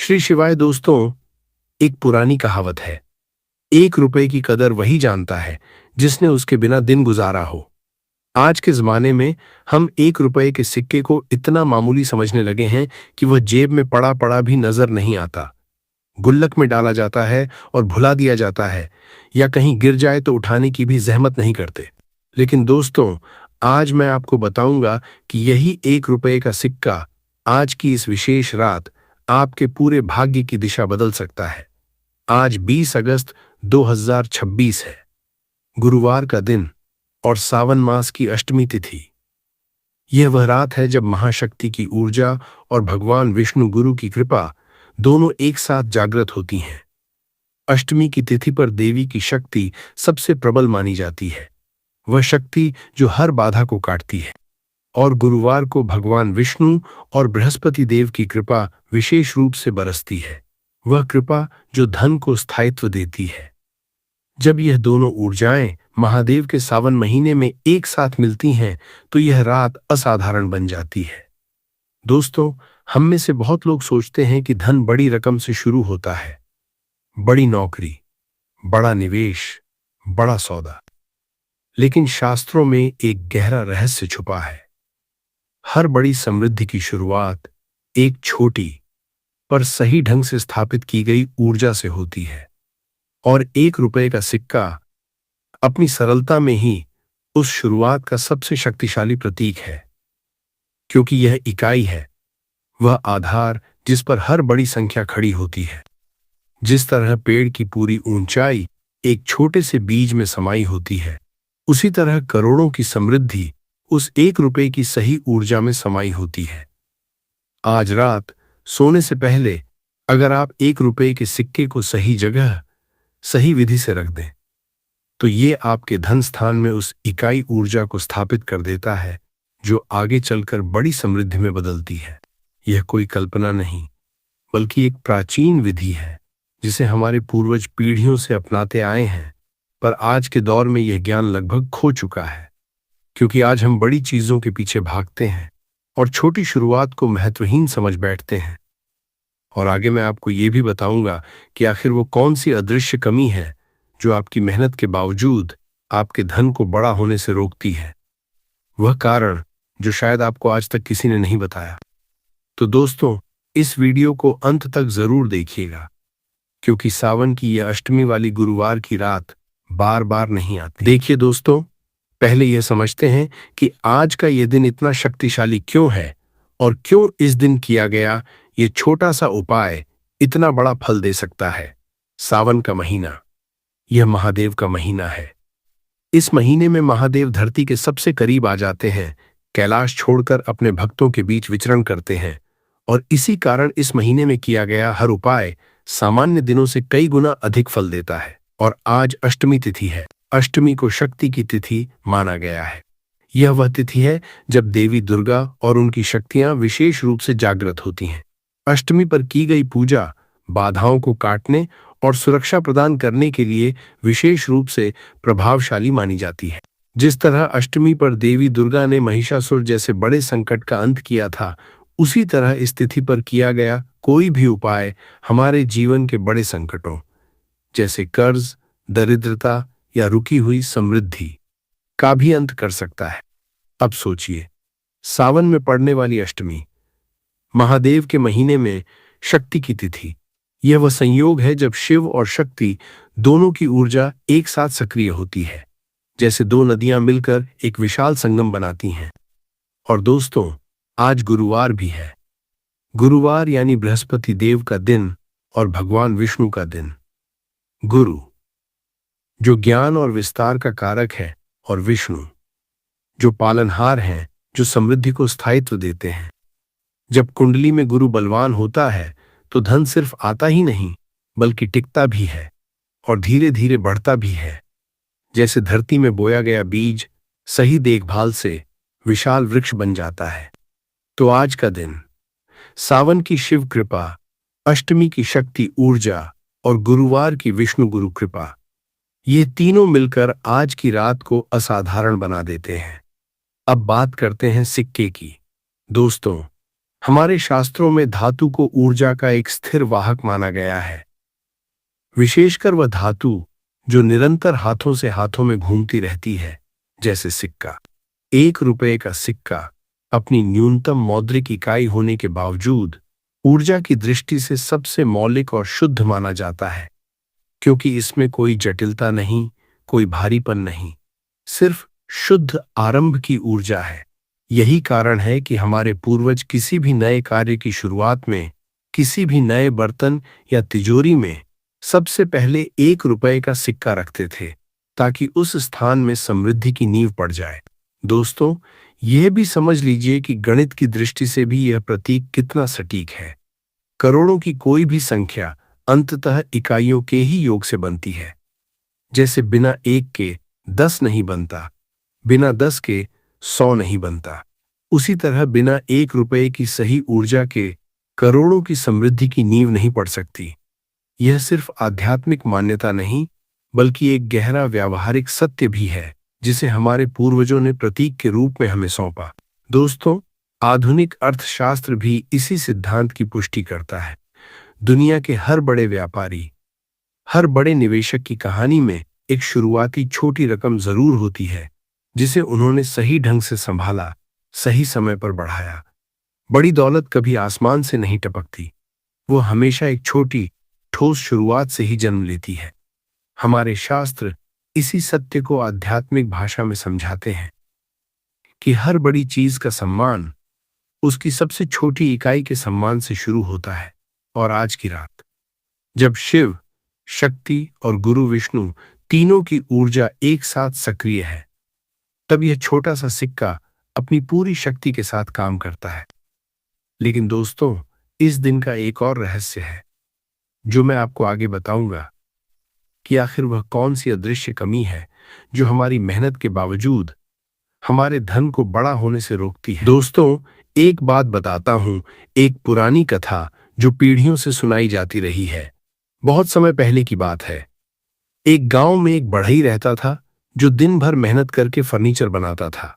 श्री शिवाय दोस्तों, एक पुरानी कहावत है, 1 रुपए की कदर वही जानता है जिसने उसके बिना दिन गुजारा हो। आज के जमाने में हम 1 रुपए के सिक्के को इतना मामूली समझने लगे हैं कि वह जेब में पड़ा पड़ा भी नजर नहीं आता। गुल्लक में डाला जाता है और भुला दिया जाता है, या कहीं गिर जाए तो उठाने की भी जहमत नहीं करते। लेकिन दोस्तों, आज मैं आपको बताऊंगा कि यही 1 रुपए का सिक्का आज की इस विशेष रात आपके पूरे भाग्य की दिशा बदल सकता है। आज 20 अगस्त 2026 है, गुरुवार का दिन और सावन मास की अष्टमी तिथि। यह वह रात है जब महाशक्ति की ऊर्जा और भगवान विष्णु गुरु की कृपा दोनों एक साथ जागृत होती हैं। अष्टमी की तिथि पर देवी की शक्ति सबसे प्रबल मानी जाती है, वह शक्ति जो हर बाधा को काटती है। और गुरुवार को भगवान विष्णु और बृहस्पति देव की कृपा विशेष रूप से बरसती है, वह कृपा जो धन को स्थायित्व देती है। जब यह दोनों ऊर्जाएं महादेव के सावन महीने में एक साथ मिलती हैं तो यह रात असाधारण बन जाती है। दोस्तों, हम में से बहुत लोग सोचते हैं कि धन बड़ी रकम से शुरू होता है, बड़ी नौकरी, बड़ा निवेश, बड़ा सौदा। लेकिन शास्त्रों में एक गहरा रहस्य छुपा है। हर बड़ी समृद्धि की शुरुआत एक छोटी पर सही ढंग से स्थापित की गई ऊर्जा से होती है। और 1 रुपए का सिक्का अपनी सरलता में ही उस शुरुआत का सबसे शक्तिशाली प्रतीक है, क्योंकि यह इकाई है, वह आधार जिस पर हर बड़ी संख्या खड़ी होती है। जिस तरह पेड़ की पूरी ऊंचाई एक छोटे से बीज में समाई होती है, उसी तरह करोड़ों की समृद्धि उस 1 रुपए की सही ऊर्जा में समाई होती है। आज रात सोने से पहले अगर आप 1 रुपए के सिक्के को सही जगह, सही विधि से रख दें, तो ये आपके धन स्थान में उस इकाई ऊर्जा को स्थापित कर देता है जो आगे चलकर बड़ी समृद्धि में बदलती है। यह कोई कल्पना नहीं, बल्कि एक प्राचीन विधि है जिसे हमारे पूर्वज पीढ़ियों से अपनाते आए हैं। पर आज के दौर में यह ज्ञान लगभग खो चुका है, क्योंकि आज हम बड़ी चीजों के पीछे भागते हैं और छोटी शुरुआत को महत्वहीन समझ बैठते हैं। और आगे मैं आपको ये भी बताऊंगा कि आखिर वो कौन सी अदृश्य कमी है जो आपकी मेहनत के बावजूद आपके धन को बड़ा होने से रोकती है, वह कारण जो शायद आपको आज तक किसी ने नहीं बताया। तो दोस्तों, इस वीडियो को अंत तक जरूर देखिएगा, क्योंकि सावन की यह अष्टमी वाली गुरुवार की रात बार बार नहीं आती। देखिए दोस्तों, पहले यह समझते हैं कि आज का यह दिन इतना शक्तिशाली क्यों है और क्यों इस दिन किया गया ये छोटा सा उपाय इतना बड़ा फल दे सकता है। सावन का महीना, यह महादेव का महीना है। इस महीने में महादेव धरती के सबसे करीब आ जाते हैं, कैलाश छोड़कर अपने भक्तों के बीच विचरण करते हैं। और इसी कारण इस महीने में किया गया हर उपाय सामान्य दिनों से कई गुना अधिक फल देता है। और आज अष्टमी तिथि है। अष्टमी को शक्ति की तिथि माना गया है। यह वह तिथि है जब देवी दुर्गा और उनकी शक्तियां विशेष रूप से जागृत होती हैं। अष्टमी पर की गई पूजा बाधाओं को काटने और सुरक्षा प्रदान करने के लिए विशेष रूप से प्रभावशाली मानी जाती है। जिस तरह अष्टमी पर देवी दुर्गा ने महिषासुर जैसे बड़े संकट का अंत किया था, उसी तरह इस तिथि पर किया गया कोई भी उपाय हमारे जीवन के बड़े संकटों जैसे कर्ज, दरिद्रता या रुकी हुई समृद्धि का भी अंत कर सकता है। अब सोचिए, सावन में पड़ने वाली अष्टमी, महादेव के महीने में शक्ति की तिथि, यह वह संयोग है जब शिव और शक्ति दोनों की ऊर्जा एक साथ सक्रिय होती है, जैसे दो नदियां मिलकर एक विशाल संगम बनाती हैं। और दोस्तों, आज गुरुवार भी है। गुरुवार यानी बृहस्पति देव का दिन और भगवान विष्णु का दिन। गुरु जो ज्ञान और विस्तार का कारक है, और विष्णु जो पालनहार हैं, जो समृद्धि को स्थायित्व देते हैं। जब कुंडली में गुरु बलवान होता है तो धन सिर्फ आता ही नहीं, बल्कि टिकता भी है और धीरे धीरे बढ़ता भी है। जैसे धरती में बोया गया बीज सही देखभाल से विशाल वृक्ष बन जाता है। तो आज का दिन, सावन की शिव कृपा, अष्टमी की शक्ति ऊर्जा और गुरुवार की विष्णु गुरु कृपा, ये तीनों मिलकर आज की रात को असाधारण बना देते हैं। अब बात करते हैं सिक्के की। दोस्तों, हमारे शास्त्रों में धातु को ऊर्जा का एक स्थिर वाहक माना गया है, विशेषकर वह धातु जो निरंतर हाथों से हाथों में घूमती रहती है, जैसे सिक्का। 1 रुपए का सिक्का अपनी न्यूनतम मौद्रिक इकाई होने के बावजूद ऊर्जा की दृष्टि से सबसे मौलिक और शुद्ध माना जाता है, क्योंकि इसमें कोई जटिलता नहीं, कोई भारीपन नहीं, सिर्फ शुद्ध आरंभ की ऊर्जा है। यही कारण है कि हमारे पूर्वज किसी भी नए कार्य की शुरुआत में, किसी भी नए बर्तन या तिजोरी में सबसे पहले 1 रुपए का सिक्का रखते थे, ताकि उस स्थान में समृद्धि की नींव पड़ जाए। दोस्तों, यह भी समझ लीजिए कि गणित की दृष्टि से भी यह प्रतीक कितना सटीक है। करोड़ों की कोई भी संख्या अंततः इकाइयों के ही योग से बनती है। जैसे बिना 1 के 10 नहीं बनता, बिना 10 के 100 नहीं बनता, उसी तरह बिना 1 रुपए की सही ऊर्जा के करोड़ों की समृद्धि की नींव नहीं पड़ सकती। यह सिर्फ आध्यात्मिक मान्यता नहीं, बल्कि एक गहरा व्यावहारिक सत्य भी है, जिसे हमारे पूर्वजों ने प्रतीक के रूप में हमें सौंपा। दोस्तों, आधुनिक अर्थशास्त्र भी इसी सिद्धांत की पुष्टि करता है। दुनिया के हर बड़े व्यापारी, हर बड़े निवेशक की कहानी में एक शुरुआती छोटी रकम जरूर होती है, जिसे उन्होंने सही ढंग से संभाला, सही समय पर बढ़ाया। बड़ी दौलत कभी आसमान से नहीं टपकती, वो हमेशा एक छोटी ठोस शुरुआत से ही जन्म लेती है। हमारे शास्त्र इसी सत्य को आध्यात्मिक भाषा में समझाते हैं कि हर बड़ी चीज का सम्मान उसकी सबसे छोटी इकाई के सम्मान से शुरू होता है। और आज की रात, जब शिव, शक्ति और गुरु विष्णु तीनों की ऊर्जा एक साथ सक्रिय है, तब यह छोटा सा सिक्का अपनी पूरी शक्ति के साथ काम करता है। लेकिन दोस्तों, इस दिन का एक और रहस्य है, जो मैं आपको आगे बताऊंगा कि आखिर वह कौन सी अदृश्य कमी है जो हमारी मेहनत के बावजूद हमारे धन को बड़ा होने से रोकती है। दोस्तों, एक बात बताता हूं, एक पुरानी कथा जो पीढ़ियों से सुनाई जाती रही है। बहुत समय पहले की बात है। एक गांव में एक बढ़ई रहता था जो दिन भर मेहनत करके फर्नीचर बनाता था।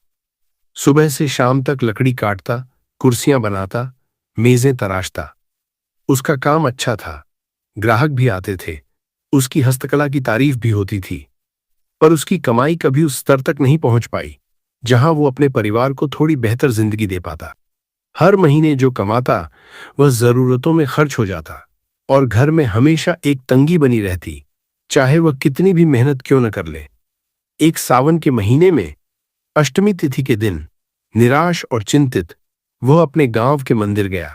सुबह से शाम तक लकड़ी काटता, कुर्सियां बनाता, मेजें तराशता। उसका काम अच्छा था, ग्राहक भी आते थे, उसकी हस्तकला की तारीफ भी होती थी। पर उसकी कमाई कभी उस स्तर तक नहीं पहुंच पाई जहां वो अपने परिवार को थोड़ी बेहतर जिंदगी दे पाता। हर महीने जो कमाता वह जरूरतों में खर्च हो जाता और घर में हमेशा एक तंगी बनी रहती, चाहे वह कितनी भी मेहनत क्यों न कर ले। एक सावन के महीने में अष्टमी तिथि के दिन, निराश और चिंतित, वह अपने गांव के मंदिर गया,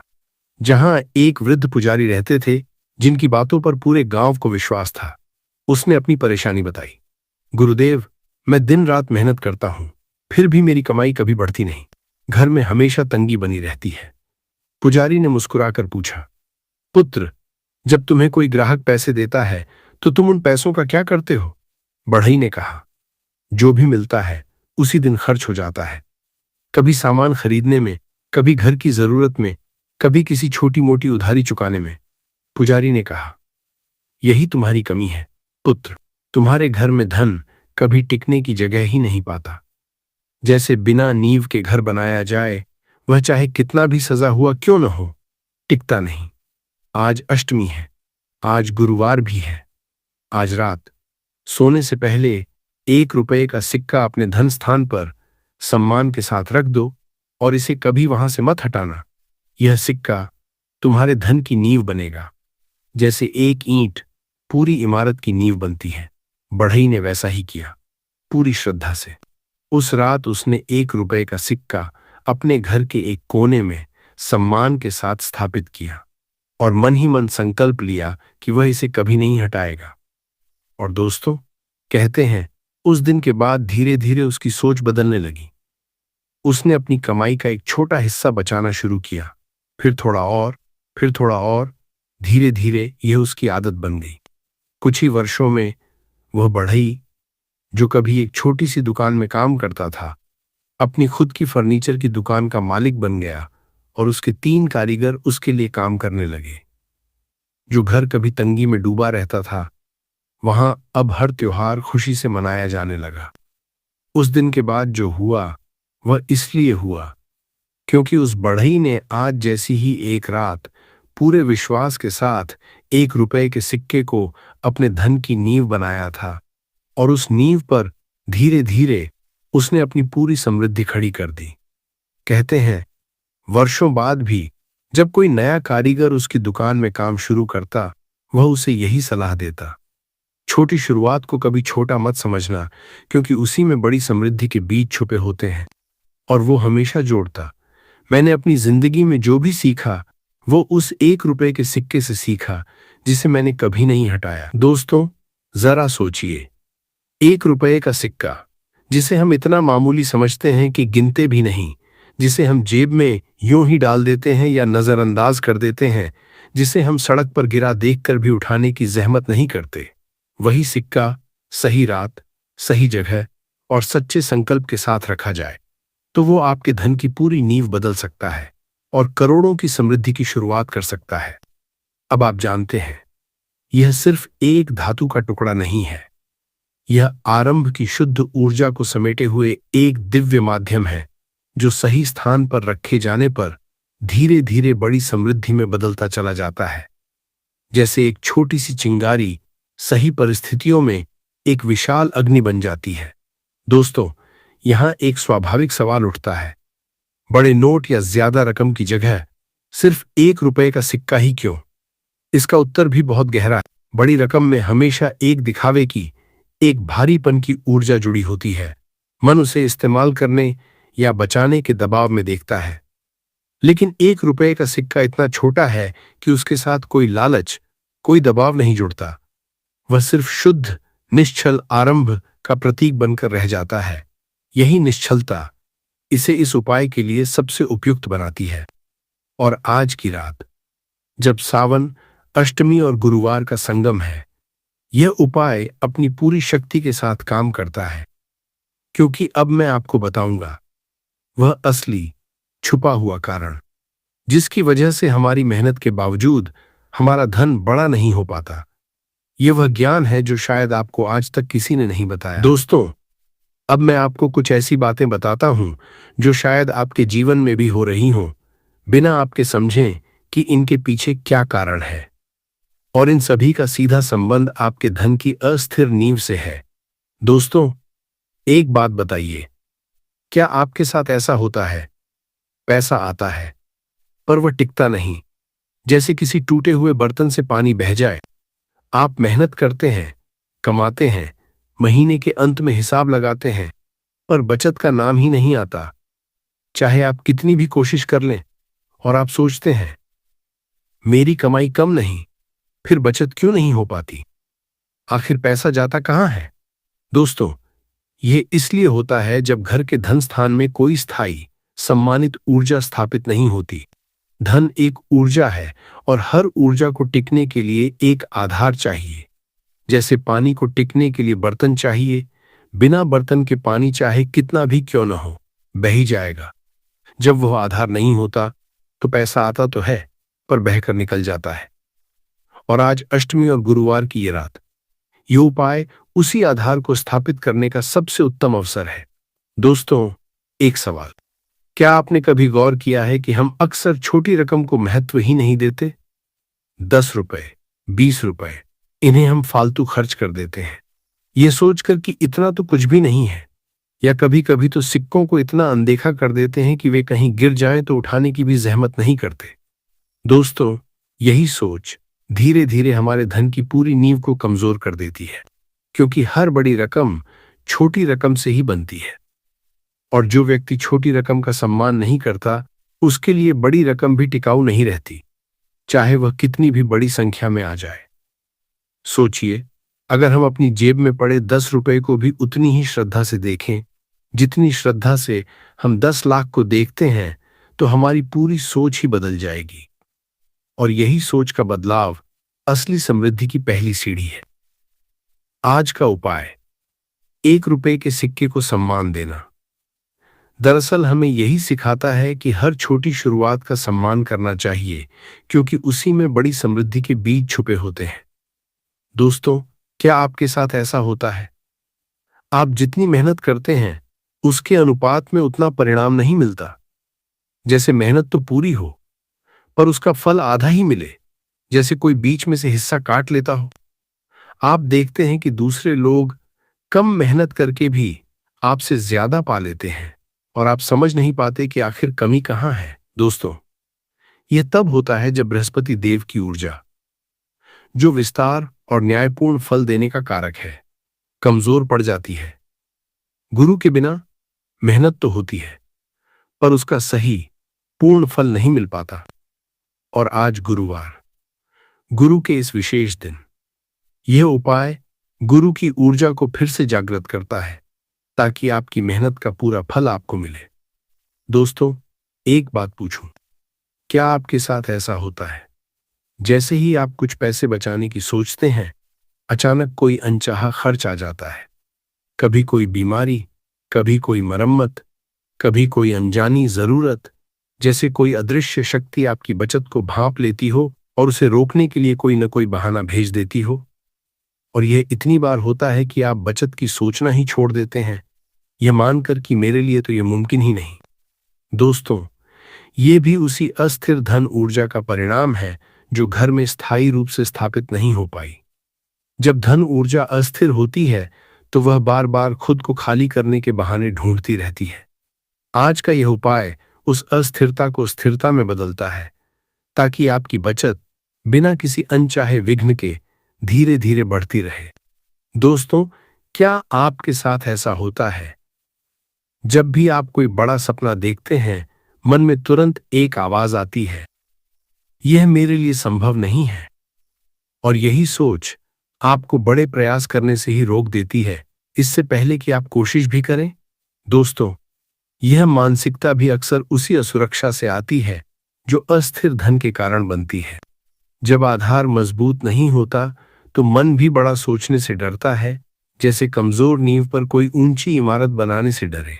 जहां एक वृद्ध पुजारी रहते थे जिनकी बातों पर पूरे गांव को विश्वास था। उसने अपनी परेशानी बताई। गुरुदेव, मैं दिन रात मेहनत करता हूं, फिर भी मेरी कमाई कभी बढ़ती नहीं। घर में हमेशा तंगी बनी रहती है। पुजारी ने मुस्कुराकर पूछा, पुत्र, जब तुम्हें कोई ग्राहक पैसे देता है तो तुम उन पैसों का क्या करते हो? बढ़ई ने कहा, जो भी मिलता है उसी दिन खर्च हो जाता है। कभी सामान खरीदने में, कभी घर की जरूरत में, कभी किसी छोटी मोटी उधारी चुकाने में। पुजारी ने कहा, यही तुम्हारी कमी है पुत्र। तुम्हारे घर में धन कभी टिकने की जगह ही नहीं पाता। जैसे बिना नींव के घर बनाया जाए, वह चाहे कितना भी सजा हुआ क्यों न हो, टिकता नहीं। आज अष्टमी है, आज गुरुवार भी है। आज रात सोने से पहले 1 रुपए का सिक्का अपने धन स्थान पर सम्मान के साथ रख दो और इसे कभी वहां से मत हटाना। यह सिक्का तुम्हारे धन की नींव बनेगा, जैसे एक ईंट पूरी इमारत की नींव बनती है। बढ़ई ने वैसा ही किया, पूरी श्रद्धा से। उस रात उसने 1 रुपए का सिक्का अपने घर के एक कोने में सम्मान के साथ स्थापित किया और मन ही मन संकल्प लिया कि वह इसे कभी नहीं हटाएगा। और दोस्तों, कहते हैं उस दिन के बाद धीरे धीरे उसकी सोच बदलने लगी। उसने अपनी कमाई का एक छोटा हिस्सा बचाना शुरू किया, फिर थोड़ा और, फिर थोड़ा और। धीरे धीरे यह उसकी आदत बन गई। कुछ ही वर्षों में वह बढ़ई, जो कभी एक छोटी सी दुकान में काम करता था, अपनी खुद की फर्नीचर की दुकान का मालिक बन गया और उसके 3 कारीगर उसके लिए काम करने लगे। जो घर कभी तंगी में डूबा रहता था, वहां अब हर त्योहार खुशी से मनाया जाने लगा। उस दिन के बाद जो हुआ वह इसलिए हुआ क्योंकि उस बढ़ई ने आज जैसी ही एक रात पूरे विश्वास के साथ 1 रुपए के सिक्के को अपने धन की नींव बनाया था, और उस नींव पर धीरे धीरे उसने अपनी पूरी समृद्धि खड़ी कर दी। कहते हैं, वर्षों बाद भी जब कोई नया कारीगर उसकी दुकान में काम शुरू करता, वह उसे यही सलाह देता, छोटी शुरुआत को कभी छोटा मत समझना, क्योंकि उसी में बड़ी समृद्धि के बीज छुपे होते हैं। और वो हमेशा जोड़ता, मैंने अपनी जिंदगी में जो भी सीखा वो उस 1 रुपए के सिक्के से सीखा जिसे मैंने कभी नहीं हटाया। दोस्तों, जरा सोचिए, 1 रुपए का सिक्का जिसे हम इतना मामूली समझते हैं कि गिनते भी नहीं, जिसे हम जेब में यूं ही डाल देते हैं या नजरअंदाज कर देते हैं, जिसे हम सड़क पर गिरा देखकर भी उठाने की जहमत नहीं करते, वही सिक्का सही रात, सही जगह और सच्चे संकल्प के साथ रखा जाए तो वो आपके धन की पूरी नींव बदल सकता है और करोड़ों की समृद्धि की शुरुआत कर सकता है। अब आप जानते हैं, यह सिर्फ एक धातु का टुकड़ा नहीं है, यह आरंभ की शुद्ध ऊर्जा को समेटे हुए एक दिव्य माध्यम है जो सही स्थान पर रखे जाने पर धीरे धीरे बड़ी समृद्धि में बदलता चला जाता है। जैसे एक छोटी सी चिंगारी सही परिस्थितियों में एक विशाल अग्नि बन जाती है। दोस्तों, यहां एक स्वाभाविक सवाल उठता है, बड़े नोट या ज्यादा रकम की जगह सिर्फ 1 रुपए का सिक्का ही क्यों? इसका उत्तर भी बहुत गहरा है। बड़ी रकम में हमेशा एक दिखावे की, एक भारीपन की ऊर्जा जुड़ी होती है। मन उसे इस्तेमाल करने या बचाने के दबाव में देखता है। लेकिन 1 रुपए का सिक्का इतना छोटा है कि उसके साथ कोई लालच, कोई दबाव नहीं जुड़ता। वह सिर्फ शुद्ध, निश्चल आरंभ का प्रतीक बनकर रह जाता है। यही निश्चलता इसे इस उपाय के लिए सबसे उपयुक्त बनाती है। और आज की रात, जब सावन, अष्टमी और गुरुवार का संगम है, यह उपाय अपनी पूरी शक्ति के साथ काम करता है, क्योंकि अब मैं आपको बताऊंगा वह असली छुपा हुआ कारण जिसकी वजह से हमारी मेहनत के बावजूद हमारा धन बड़ा नहीं हो पाता। यह वह ज्ञान है जो शायद आपको आज तक किसी ने नहीं बताया। दोस्तों, अब मैं आपको कुछ ऐसी बातें बताता हूं जो शायद आपके जीवन में भी हो रही हों, बिना आपके समझें कि इनके पीछे क्या कारण है। और इन सभी का सीधा संबंध आपके धन की अस्थिर नींव से है। दोस्तों, एक बात बताइए, क्या आपके साथ ऐसा होता है, पैसा आता है पर वह टिकता नहीं, जैसे किसी टूटे हुए बर्तन से पानी बह जाए। आप मेहनत करते हैं, कमाते हैं, महीने के अंत में हिसाब लगाते हैं, पर बचत का नाम ही नहीं आता। चाहे आप कितनी भी कोशिश कर लें, और आप सोचते हैं, मेरी कमाई कम नहीं, फिर बचत क्यों नहीं हो पाती? आखिर पैसा जाता कहां है? दोस्तों, यह इसलिए होता है जब घर के धन स्थान में कोई स्थायी, सम्मानित ऊर्जा स्थापित नहीं होती। धन एक ऊर्जा है और हर ऊर्जा को टिकने के लिए एक आधार चाहिए। जैसे पानी को टिकने के लिए बर्तन चाहिए, बिना बर्तन के पानी चाहे कितना भी क्यों न हो, बह ही जाएगा। जब वह आधार नहीं होता तो पैसा आता तो है, पर बहकर निकल जाता है। और आज अष्टमी और गुरुवार की ये रात, ये उपाय उसी आधार को स्थापित करने का सबसे उत्तम अवसर है। दोस्तों, एक सवाल, क्या आपने कभी गौर किया है कि हम अक्सर छोटी रकम को महत्व ही नहीं देते? 10 रुपए, 20 रुपए, इन्हें हम फालतू खर्च कर देते हैं, ये सोचकर कि इतना तो कुछ भी नहीं है। या कभी कभी तो सिक्कों को इतना अनदेखा कर देते हैं कि वे कहीं गिर जाएं तो उठाने की भी जहमत नहीं करते। दोस्तों, यही सोच धीरे धीरे हमारे धन की पूरी नींव को कमजोर कर देती है, क्योंकि हर बड़ी रकम छोटी रकम से ही बनती है। और जो व्यक्ति छोटी रकम का सम्मान नहीं करता, उसके लिए बड़ी रकम भी टिकाऊ नहीं रहती, चाहे वह कितनी भी बड़ी संख्या में आ जाए। सोचिए, अगर हम अपनी जेब में पड़े 10 रुपए को भी उतनी ही श्रद्धा से देखें जितनी श्रद्धा से हम 10 लाख को देखते हैं, तो हमारी पूरी सोच ही बदल जाएगी। और यही सोच का बदलाव असली समृद्धि की पहली सीढ़ी है। आज का उपाय, 1 रुपए के सिक्के को सम्मान देना, दरअसल हमें यही सिखाता है कि हर छोटी शुरुआत का सम्मान करना चाहिए, क्योंकि उसी में बड़ी समृद्धि के बीज छुपे होते हैं। दोस्तों, क्या आपके साथ ऐसा होता है? आप जितनी मेहनत करते हैं, उसके अनुपात में उतना परिणाम नहीं मिलता। जैसे मेहनत तो पूरी हो पर उसका फल आधा ही मिले, जैसे कोई बीच में से हिस्सा काट लेता हो। आप देखते हैं कि दूसरे लोग कम मेहनत करके भी आपसे ज्यादा पा लेते हैं और आप समझ नहीं पाते कि आखिर कमी कहाँ है। दोस्तों, यह तब होता है जब बृहस्पति देव की ऊर्जा, जो विस्तार और न्यायपूर्ण फल देने का कारक है, कमजोर पड़ जाती है। गुरु के बिना मेहनत तो होती है पर उसका सही पूर्ण फल नहीं मिल पाता। और आज गुरुवार, गुरु के इस विशेष दिन, यह उपाय गुरु की ऊर्जा को फिर से जागृत करता है ताकि आपकी मेहनत का पूरा फल आपको मिले। दोस्तों, एक बात पूछूं, क्या आपके साथ ऐसा होता है जैसे ही आप कुछ पैसे बचाने की सोचते हैं, अचानक कोई अनचाहा खर्च आ जाता है? कभी कोई बीमारी, कभी कोई मरम्मत, कभी कोई अनजानी जरूरत, जैसे कोई अदृश्य शक्ति आपकी बचत को भांप लेती हो और उसे रोकने के लिए कोई न कोई बहाना भेज देती हो। और यह इतनी बार होता है कि आप बचत की सोचना ही छोड़ देते हैं, यह मानकर कि मेरे लिए तो यह मुमकिन ही नहीं। दोस्तों, ये भी उसी अस्थिर धन ऊर्जा का परिणाम है जो घर में स्थायी रूप से स्थापित नहीं हो पाई। जब धन ऊर्जा अस्थिर होती है तो वह बार बार खुद को खाली करने के बहाने ढूंढती रहती है। आज का यह उपाय उस अस्थिरता को स्थिरता में बदलता है ताकि आपकी बचत बिना किसी अनचाहे विघ्न के धीरे धीरे बढ़ती रहे। दोस्तों, क्या आपके साथ ऐसा होता है जब भी आप कोई बड़ा सपना देखते हैं, मन में तुरंत एक आवाज आती है, यह मेरे लिए संभव नहीं है, और यही सोच आपको बड़े प्रयास करने से ही रोक देती है, इससे पहले कि आप कोशिश भी करें? दोस्तों, यह मानसिकता भी अक्सर उसी असुरक्षा से आती है जो अस्थिर धन के कारण बनती है। जब आधार मजबूत नहीं होता तो मन भी बड़ा सोचने से डरता है, जैसे कमजोर नींव पर कोई ऊंची इमारत बनाने से डरे।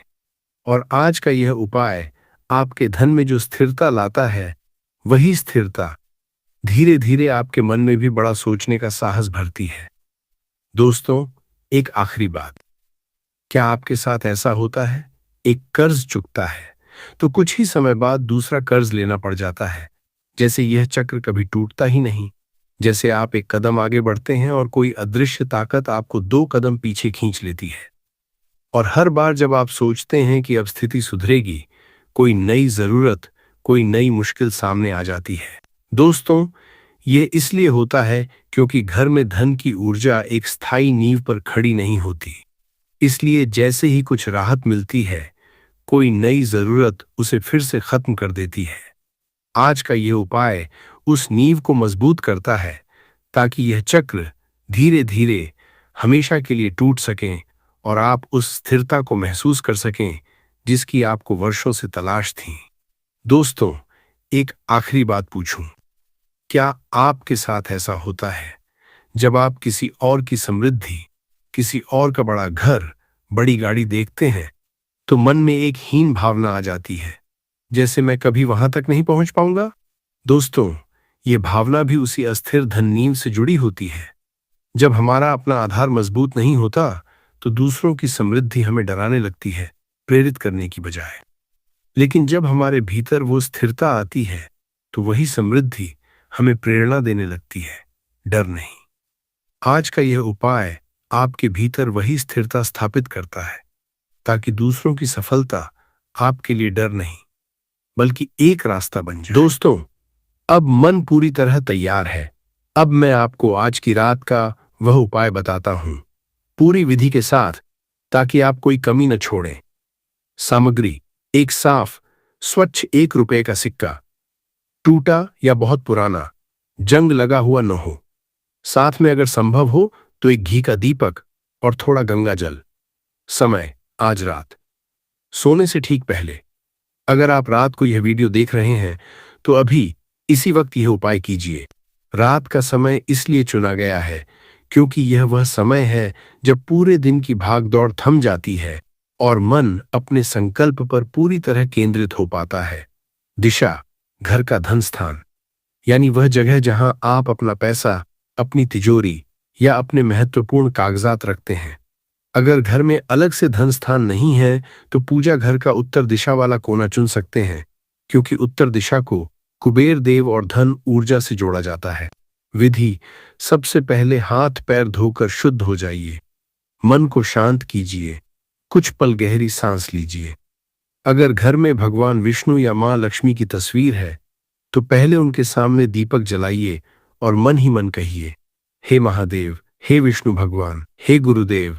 और आज का यह उपाय आपके धन में जो स्थिरता लाता है, वही स्थिरता धीरे धीरे आपके मन में भी बड़ा सोचने का साहस भरती है। दोस्तों, एक आखिरी बात, क्या आपके साथ ऐसा होता है, एक कर्ज चुकता है तो कुछ ही समय बाद दूसरा कर्ज लेना पड़ जाता है, जैसे यह चक्र कभी टूटता ही नहीं। जैसे आप एक कदम आगे बढ़ते हैं और कोई अदृश्य ताकत आपको 2 कदम पीछे खींच लेती है। और हर बार जब आप सोचते हैं कि अब स्थिति सुधरेगी, कोई नई जरूरत, कोई नई मुश्किल सामने आ जाती है। दोस्तों, यह इसलिए होता है क्योंकि घर में धन की ऊर्जा एक स्थायी नींव पर खड़ी नहीं होती। इसलिए जैसे ही कुछ राहत मिलती है, कोई नई जरूरत उसे फिर से खत्म कर देती है। आज का यह उपाय उस नींव को मजबूत करता है ताकि यह चक्र धीरे धीरे हमेशा के लिए टूट सकें और आप उस स्थिरता को महसूस कर सकें जिसकी आपको वर्षों से तलाश थी। दोस्तों, एक आखिरी बात पूछूं, क्या आपके साथ ऐसा होता है जब आप किसी और की समृद्धि, किसी और का बड़ा घर, बड़ी गाड़ी देखते हैं तो मन में एक हीन भावना आ जाती है, जैसे मैं कभी वहां तक नहीं पहुंच पाऊंगा? दोस्तों, ये भावना भी उसी अस्थिर धन नींव से जुड़ी होती है। जब हमारा अपना आधार मजबूत नहीं होता तो दूसरों की समृद्धि हमें डराने लगती है, प्रेरित करने की बजाय। लेकिन जब हमारे भीतर वो स्थिरता आती है तो वही समृद्धि हमें प्रेरणा देने लगती है, डर नहीं। आज का यह उपाय आपके भीतर वही स्थिरता स्थापित करता है ताकि दूसरों की सफलता आपके लिए डर नहीं बल्कि एक रास्ता बन जाए। दोस्तों, अब मन पूरी तरह तैयार है। अब मैं आपको आज की रात का वह उपाय बताता हूं, पूरी विधि के साथ, ताकि आप कोई कमी न छोड़ें। सामग्री: एक साफ स्वच्छ 1 रुपए का सिक्का, टूटा या बहुत पुराना, जंग लगा हुआ न हो। साथ में अगर संभव हो तो एक घी का दीपक और थोड़ा गंगा जल। समय: आज रात, सोने से ठीक पहले। अगर आप रात को यह वीडियो देख रहे हैं तो अभी इसी वक्त यह उपाय कीजिए। रात का समय इसलिए चुना गया है क्योंकि यह वह समय है जब पूरे दिन की भागदौड़ थम जाती है और मन अपने संकल्प पर पूरी तरह केंद्रित हो पाता है। दिशा: घर का धन स्थान, यानी वह जगह जहां आप अपना पैसा, अपनी तिजोरी या अपने महत्वपूर्ण कागजात रखते हैं। अगर घर में अलग से धन स्थान नहीं है तो पूजा घर का उत्तर दिशा वाला कोना चुन सकते हैं। क्योंकि उत्तर दिशा को कुबेर देव और धन ऊर्जा से जोड़ा जाता है। विधि: सबसे पहले हाथ पैर धोकर शुद्ध हो जाइए। मन को शांत कीजिए। कुछ पल गहरी सांस लीजिए। अगर घर में भगवान विष्णु या मां लक्ष्मी की तस्वीर है तो पहले उनके सामने दीपक जलाइए और मन ही मन कहिए, हे महादेव, हे विष्णु भगवान, हे गुरुदेव,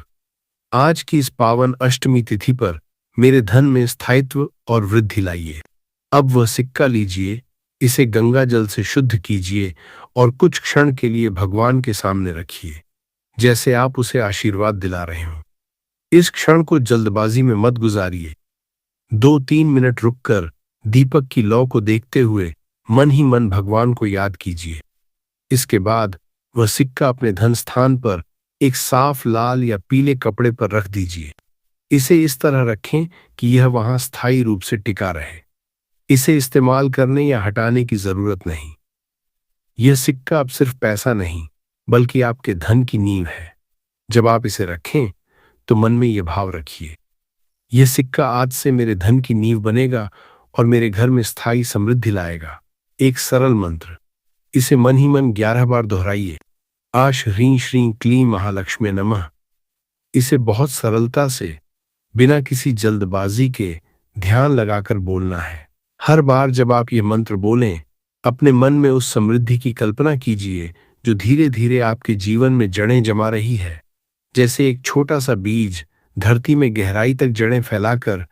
आज की इस पावन अष्टमी तिथि पर मेरे धन में स्थायित्व और वृद्धि लाइए। अब वह सिक्का लीजिए, इसे गंगा जल से शुद्ध कीजिए और कुछ क्षण के लिए भगवान के सामने रखिए, जैसे आप उसे आशीर्वाद दिला रहे हो। इस क्षण को जल्दबाजी में मत गुजारिए। 2-3 मिनट रुककर दीपक की लौ को देखते हुए मन ही मन भगवान को याद कीजिए। इसके बाद वह सिक्का अपने धन स्थान पर एक साफ लाल या पीले कपड़े पर रख दीजिए। इसे इस तरह रखें कि यह वहां स्थायी रूप से टिका रहे। इसे इस्तेमाल करने या हटाने की जरूरत नहीं। यह सिक्का अब सिर्फ पैसा नहीं, बल्कि आपके धन की नींव है। जब आप इसे रखें तो मन में यह भाव रखिए, यह सिक्का आज से मेरे धन की नींव बनेगा और मेरे घर में स्थायी समृद्धि लाएगा। एक सरल मंत्र, इसे मन ही मन 11 बार दोहराइए। आश ह्रीं श्रीं क्लीं महालक्ष्मी नमः। इसे बहुत सरलता से, बिना किसी जल्दबाजी के ध्यान लगाकर बोलना है। हर बार जब आप ये मंत्र बोलें, अपने मन में उस समृद्धि की कल्पना कीजिए जो धीरे धीरे आपके जीवन में जड़ें जमा रही है। जैसे एक छोटा सा बीज धरती में गहराई तक जड़ें फैलाकर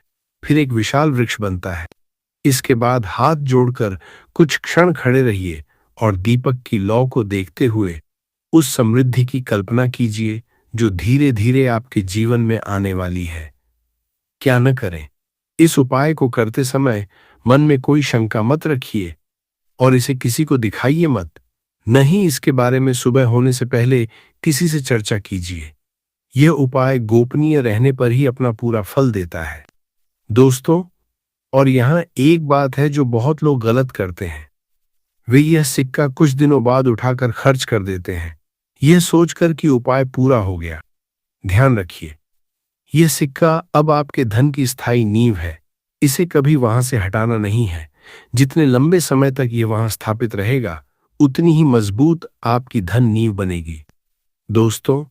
फिर एक विशाल वृक्ष बनता है। इसके बाद हाथ जोड़कर कुछ क्षण खड़े रहिए और दीपक की लौ को देखते हुए उस समृद्धि की कल्पना कीजिए जो धीरे धीरे आपके जीवन में आने वाली है। क्या न करें? इस उपाय को करते समय मन में कोई शंका मत रखिए और इसे किसी को दिखाइए मत। नहीं, इसके बारे में सुबह होने से पहले किसी से चर्चा कीजिए। यह उपाय गोपनीय रहने पर ही अपना पूरा फल देता है। दोस्तों, और यहाँ एक बात है जो बहुत लोग गलत करते हैं। वे यह सिक्का कुछ दिनों बाद उठाकर खर्च कर देते हैं, यह सोचकर कि उपाय पूरा हो गया। ध्यान रखिए, यह सिक्का अब आपके धन की स्थायी नींव है। इसे कभी वहां से हटाना नहीं है। जितने लंबे समय तक यह वहां स्थापित रहेगा, उतनी ही मजबूत आपकी धन नींव बनेगी। दोस्तों,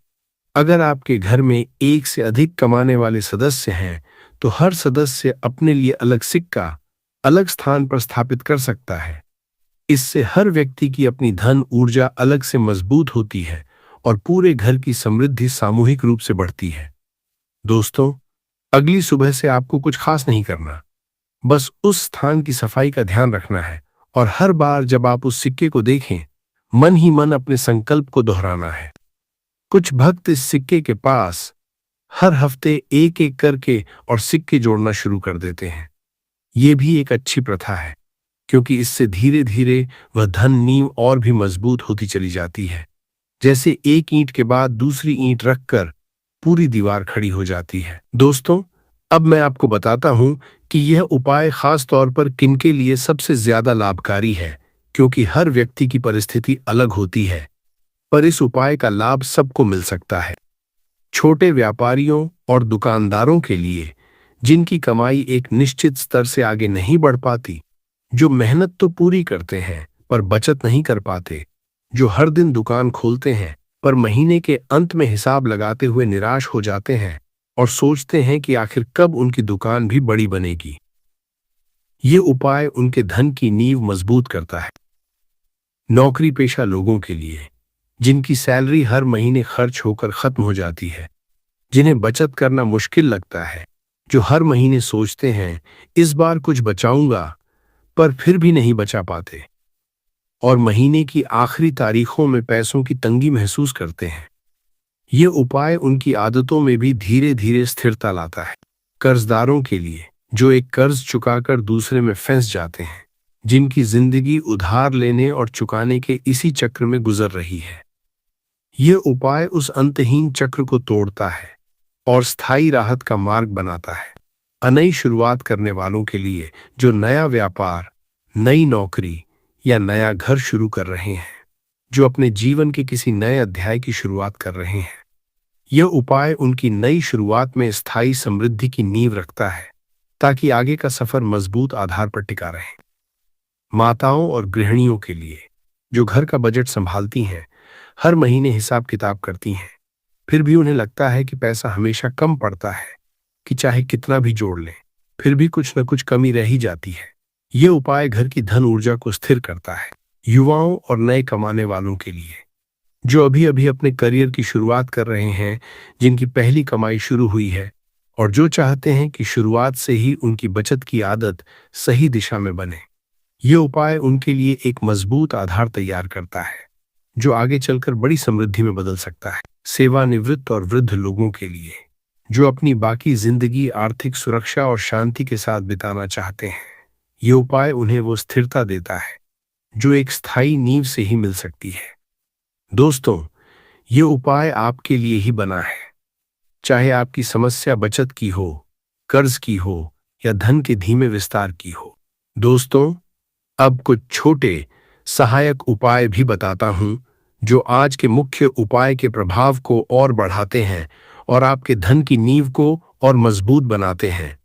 अगर आपके घर में एक से अधिक कमाने वाले सदस्य हैं तो हर सदस्य अपने लिए अलग सिक्का अलग स्थान पर स्थापित कर सकता है। इससे हर व्यक्ति की अपनी धन ऊर्जा अलग से मजबूत होती है और पूरे घर की समृद्धि सामूहिक रूप से बढ़ती है। दोस्तों, अगली सुबह से आपको कुछ खास नहीं करना, बस उस स्थान की सफाई का ध्यान रखना है और हर बार जब आप उस सिक्के को देखें, मन ही मन अपने संकल्प को दोहराना है। कुछ भक्त इस सिक्के के पास हर हफ्ते एक एक करके और सिक्के जोड़ना शुरू कर देते हैं। ये भी एक अच्छी प्रथा है, क्योंकि इससे धीरे धीरे वह धन नींव और भी मजबूत होती चली जाती है। जैसे एक ईंट के बाद दूसरी ईंट रखकर पूरी दीवार खड़ी हो जाती है। दोस्तों, अब मैं आपको बताता हूं कि यह उपाय खास तौर पर किनके लिए सबसे ज्यादा लाभकारी है, क्योंकि हर व्यक्ति की परिस्थिति अलग होती है, पर इस उपाय का लाभ सबको मिल सकता है। छोटे व्यापारियों और दुकानदारों के लिए, जिनकी कमाई एक निश्चित स्तर से आगे नहीं बढ़ पाती, जो मेहनत तो पूरी करते हैं पर बचत नहीं कर पाते, जो हर दिन दुकान खोलते हैं पर महीने के अंत में हिसाब लगाते हुए निराश हो जाते हैं और सोचते हैं कि आखिर कब उनकी दुकान भी बड़ी बनेगी। ये उपाय उनके धन की नींव मजबूत करता है। नौकरी पेशा लोगों के लिए, जिनकी सैलरी हर महीने खर्च होकर खत्म हो जाती है, जिन्हें बचत करना मुश्किल लगता है, जो हर महीने सोचते हैं इस बार कुछ बचाऊंगा पर फिर भी नहीं बचा पाते और महीने की आखिरी तारीखों में पैसों की तंगी महसूस करते हैं। ये उपाय उनकी आदतों में भी धीरे धीरे स्थिरता लाता है। कर्जदारों के लिए, जो एक कर्ज चुकाकर दूसरे में फंस जाते हैं, जिनकी जिंदगी उधार लेने और चुकाने के इसी चक्र में गुजर रही है, ये उपाय उस अंतहीन चक्र को तोड़ता है और स्थायी राहत का मार्ग बनाता है। नई शुरुआत करने वालों के लिए, जो नया व्यापार, नई नौकरी या नया घर शुरू कर रहे हैं, जो अपने जीवन के किसी नए अध्याय की शुरुआत कर रहे हैं, यह उपाय उनकी नई शुरुआत में स्थायी समृद्धि की नींव रखता है। ताकि आगे का सफर मजबूत आधार पर टिका रहे। माताओं और गृहिणियों के लिए, जो घर का बजट संभालती हैं, हर महीने हिसाब किताब करती हैं, फिर भी उन्हें लगता है कि पैसा हमेशा कम पड़ता है, कि चाहे कितना भी जोड़ लें फिर भी कुछ न कुछ कमी रह ही जाती है। ये उपाय घर की धन ऊर्जा को स्थिर करता है। युवाओं और नए कमाने वालों के लिए, जो अभी अभी अपने करियर की शुरुआत कर रहे हैं, जिनकी पहली कमाई शुरू हुई है और जो चाहते हैं कि शुरुआत से ही उनकी बचत की आदत सही दिशा में बने, ये उपाय उनके लिए एक मजबूत आधार तैयार करता है, जो आगे चलकर बड़ी समृद्धि में बदल सकता है। सेवानिवृत्त और वृद्ध लोगों के लिए, जो अपनी बाकी जिंदगी आर्थिक सुरक्षा और शांति के साथ बिताना चाहते हैं, ये उपाय उन्हें वो स्थिरता देता है जो एक स्थायी नींव से ही मिल सकती है। दोस्तों, ये उपाय आपके लिए ही बना है। चाहे आपकी समस्या बचत की हो, कर्ज की हो या धन के धीमे विस्तार की हो। दोस्तों, अब कुछ छोटे सहायक उपाय भी बताता हूं, जो आज के मुख्य उपाय के प्रभाव को और बढ़ाते हैं और आपके धन की नींव को और मजबूत बनाते हैं।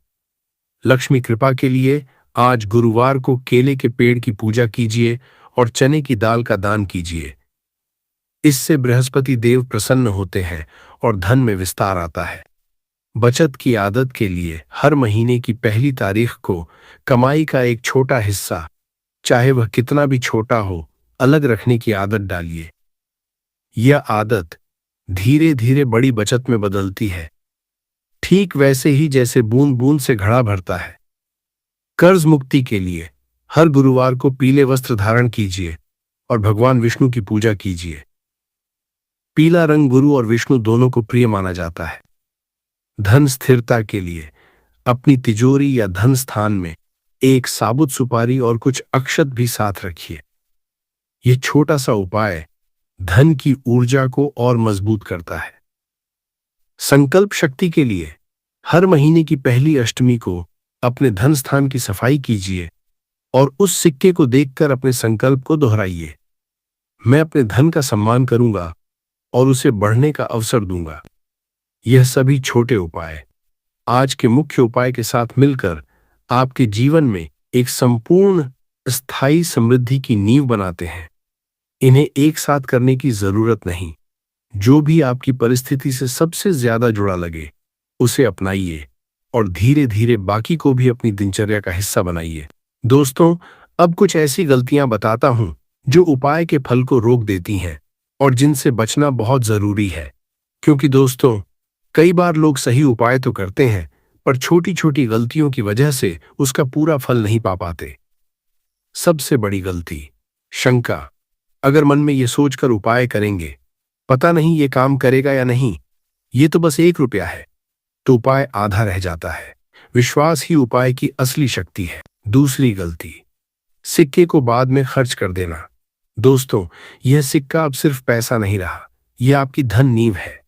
लक्ष्मी कृपा के लिए आज गुरुवार को केले के पेड़ की पूजा कीजिए और चने की दाल का दान कीजिए। इससे बृहस्पति देव प्रसन्न होते हैं और धन में विस्तार आता है। बचत की आदत के लिए हर महीने की पहली तारीख को कमाई का एक छोटा हिस्सा, चाहे वह कितना भी छोटा हो, अलग रखने की आदत डालिए। यह आदत धीरे धीरे बड़ी बचत में बदलती है, ठीक वैसे ही जैसे बूंद बूंद से घड़ा भरता है। कर्ज मुक्ति के लिए हर गुरुवार को पीले वस्त्र धारण कीजिए और भगवान विष्णु की पूजा कीजिए। पीला रंग गुरु और विष्णु दोनों को प्रिय माना जाता है। धन स्थिरता के लिए अपनी तिजोरी या धन स्थान में एक साबुत सुपारी और कुछ अक्षत भी साथ रखिए। यह छोटा सा उपाय धन की ऊर्जा को और मजबूत करता है। संकल्प शक्ति के लिए हर महीने की पहली अष्टमी को अपने धन स्थान की सफाई कीजिए और उस सिक्के को देखकर अपने संकल्प को दोहराइए। मैं अपने धन का सम्मान करूंगा और उसे बढ़ने का अवसर दूंगा। यह सभी छोटे उपाय आज के मुख्य उपाय के साथ मिलकर आपके जीवन में एक संपूर्ण स्थायी समृद्धि की नींव बनाते हैं। इन्हें एक साथ करने की जरूरत नहीं। जो भी आपकी परिस्थिति से सबसे ज्यादा जुड़ा लगे, उसे अपनाइए और धीरे धीरे बाकी को भी अपनी दिनचर्या का हिस्सा बनाइए। दोस्तों, अब कुछ ऐसी गलतियां बताता हूं जो उपाय के फल को रोक देती हैं और जिनसे बचना बहुत जरूरी है। क्योंकि दोस्तों, कई बार लोग सही उपाय तो करते हैं, पर छोटी छोटी गलतियों की वजह से उसका पूरा फल नहीं पा पाते। सबसे बड़ी गलती, शंका। अगर मन में ये सोचकर उपाय करेंगे, पता नहीं ये काम करेगा या नहीं, ये तो बस 1 रुपया है, तो उपाय आधा रह जाता है। विश्वास ही उपाय की असली शक्ति है। दूसरी गलती, सिक्के को बाद में खर्च कर देना। दोस्तों, यह सिक्का अब सिर्फ पैसा नहीं रहा, यह आपकी धन नींव है।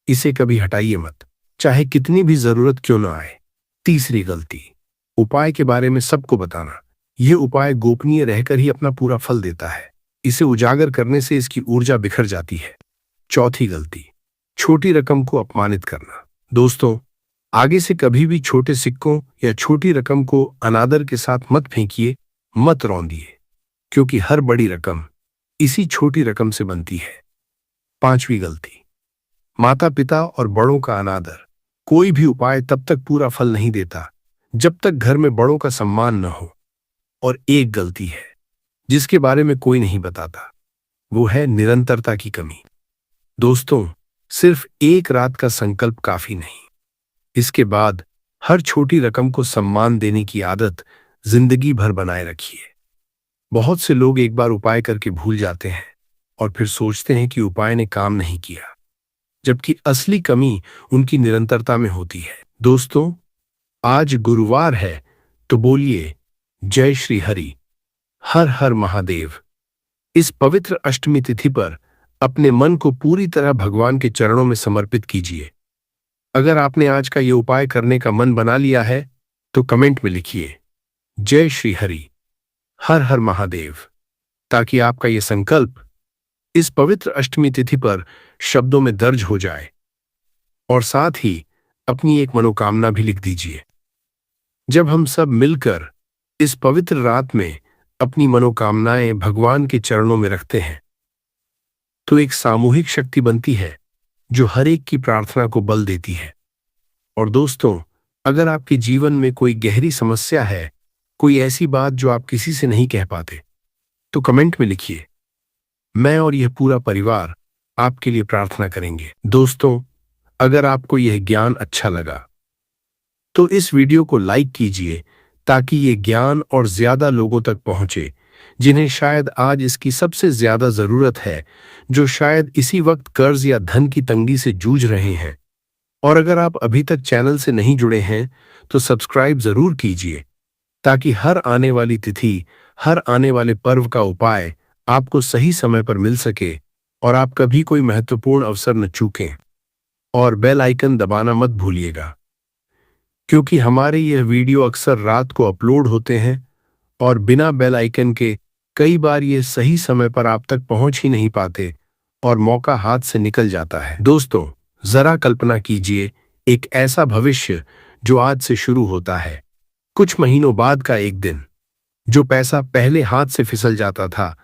इसे कभी हटाइए मत, चाहे कितनी भी जरूरत क्यों न आए। तीसरी गलती, उपाय के बारे में सबको बताना। यह उपाय गोपनीय रहकर ही अपना पूरा फल देता है। इसे उजागर करने से इसकी ऊर्जा बिखर जाती है। चौथी गलती, छोटी रकम को अपमानित करना। दोस्तों, आगे से कभी भी छोटे सिक्कों या छोटी रकम को अनादर के साथ मत फेंकिए, मत रौंदिए, क्योंकि हर बड़ी रकम इसी छोटी रकम से बनती है। पांचवी गलती, माता पिता और बड़ों का अनादर। कोई भी उपाय तब तक पूरा फल नहीं देता जब तक घर में बड़ों का सम्मान न हो। और एक गलती है जिसके बारे में कोई नहीं बताता, वो है निरंतरता की कमी। दोस्तों, सिर्फ एक रात का संकल्प काफी नहीं। इसके बाद हर छोटी रकम को सम्मान देने की आदत जिंदगी भर बनाए रखिए। बहुत से लोग एक बार उपाय करके भूल जाते हैं और फिर सोचते हैं कि उपाय ने काम नहीं किया, जबकि असली कमी उनकी निरंतरता में होती है। दोस्तों, आज गुरुवार है, तो बोलिए जय श्री हरि, हर हर महादेव। इस पवित्र अष्टमी तिथि पर अपने मन को पूरी तरह भगवान के चरणों में समर्पित कीजिए। अगर आपने आज का ये उपाय करने का मन बना लिया है, तो कमेंट में लिखिए जय श्री हरि, हर हर महादेव, ताकि आपका ये संकल्प इस पवित्र अष्टमी तिथि पर शब्दों में दर्ज हो जाए। और साथ ही अपनी एक मनोकामना भी लिख दीजिए। जब हम सब मिलकर इस पवित्र रात में अपनी मनोकामनाएं भगवान के चरणों में रखते हैं तो एक सामूहिक शक्ति बनती है जो हर एक की प्रार्थना को बल देती है। और दोस्तों, अगर आपके जीवन में कोई गहरी समस्या है, कोई ऐसी बात जो आप किसी से नहीं कह पाते, तो कमेंट में लिखिए। मैं और यह पूरा परिवार आपके लिए प्रार्थना करेंगे। दोस्तों, अगर आपको यह ज्ञान अच्छा लगा तो इस वीडियो को लाइक कीजिए ताकि ये ज्ञान और ज्यादा लोगों तक पहुंचे जिन्हें शायद आज इसकी सबसे ज्यादा जरूरत है, जो शायद इसी वक्त कर्ज या धन की तंगी से जूझ रहे हैं। और अगर आप अभी तक चैनल से नहीं जुड़े हैं तो सब्सक्राइब जरूर कीजिए ताकि हर आने वाली तिथि, हर आने वाले पर्व का उपाय आपको सही समय पर मिल सके और आप कभी कोई महत्वपूर्ण अवसर न चूकें। और बेल आइकन दबाना मत भूलिएगा, क्योंकि हमारे यह वीडियो अक्सर रात को अपलोड होते हैं और बिना बेल आइकन के कई बार ये सही समय पर आप तक पहुंच ही नहीं पाते और मौका हाथ से निकल जाता है। दोस्तों, जरा कल्पना कीजिए एक ऐसा भविष्य जो आज से शुरू होता है। कुछ महीनों बाद का एक दिन, जो पैसा पहले हाथ से फिसल जाता था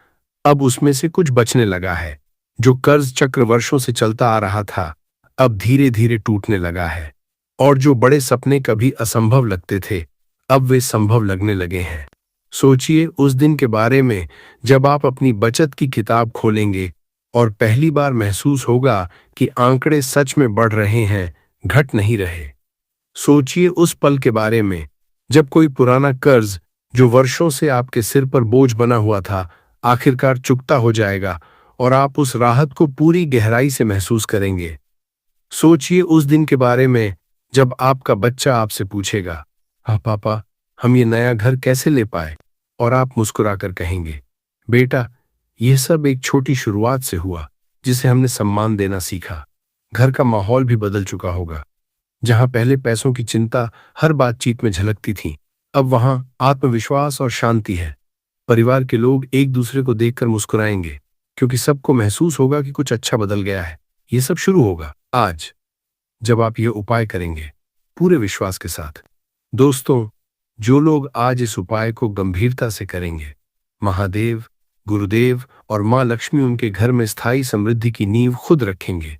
अब उसमें से कुछ बचने लगा है। जो कर्ज चक्र वर्षों से चलता आ रहा था अब धीरे धीरे टूटने लगा है। और जो बड़े सपने कभी असंभव लगते थे अब वे संभव लगने लगे हैं। सोचिए उस दिन के बारे में जब आप अपनी बचत की किताब खोलेंगे और पहली बार महसूस होगा कि आंकड़े सच में बढ़ रहे हैं, घट नहीं रहे। सोचिए उस पल के बारे में जब कोई पुराना कर्ज जो वर्षों से आपके सिर पर बोझ बना हुआ था आखिरकार चुकता हो जाएगा और आप उस राहत को पूरी गहराई से महसूस करेंगे। सोचिए उस दिन के बारे में जब आपका बच्चा आपसे पूछेगा, हाँ पापा, हम ये नया घर कैसे ले पाए? और आप मुस्कुराकर कहेंगे, बेटा, यह सब एक छोटी शुरुआत से हुआ जिसे हमने सम्मान देना सीखा। घर का माहौल भी बदल चुका होगा। जहां पहले पैसों की चिंता हर बातचीत में झलकती थी, अब वहां आत्मविश्वास और शांति है। परिवार के लोग एक दूसरे को देखकर मुस्कुराएंगे क्योंकि सबको महसूस होगा कि कुछ अच्छा बदल गया है। ये सब शुरू होगा आज जब आप ये उपाय करेंगे पूरे विश्वास के साथ। दोस्तों, जो लोग आज इस उपाय को गंभीरता से करेंगे, महादेव, गुरुदेव और मां लक्ष्मी उनके घर में स्थायी समृद्धि की नींव खुद रखेंगे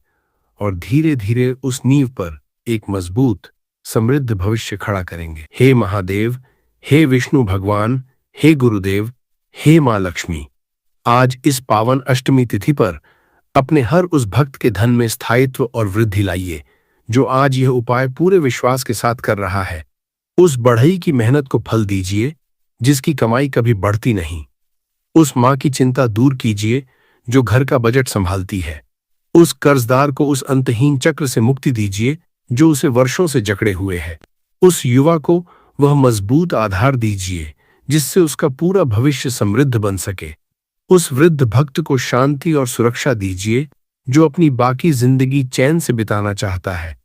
और धीरे धीरे उस नींव पर एक मजबूत समृद्ध भविष्य खड़ा करेंगे। हे महादेव, हे विष्णु भगवान, हे गुरुदेव, हे मां लक्ष्मी, आज इस पावन अष्टमी तिथि पर अपने हर उस भक्त के धन में स्थायित्व और वृद्धि लाइए जो आज यह उपाय पूरे विश्वास के साथ कर रहा है। उस बढ़ई की मेहनत को फल दीजिए जिसकी कमाई कभी बढ़ती नहीं। उस मां की चिंता दूर कीजिए जो घर का बजट संभालती है। उस कर्जदार को उस अंतहीन चक्र से मुक्ति दीजिए जो उसे वर्षों से जकड़े हुए है। उस युवा को वह मजबूत आधार दीजिए जिससे उसका पूरा भविष्य समृद्ध बन सके। उस वृद्ध भक्त को शांति और सुरक्षा दीजिए जो अपनी बाकी जिंदगी चैन से बिताना चाहता है।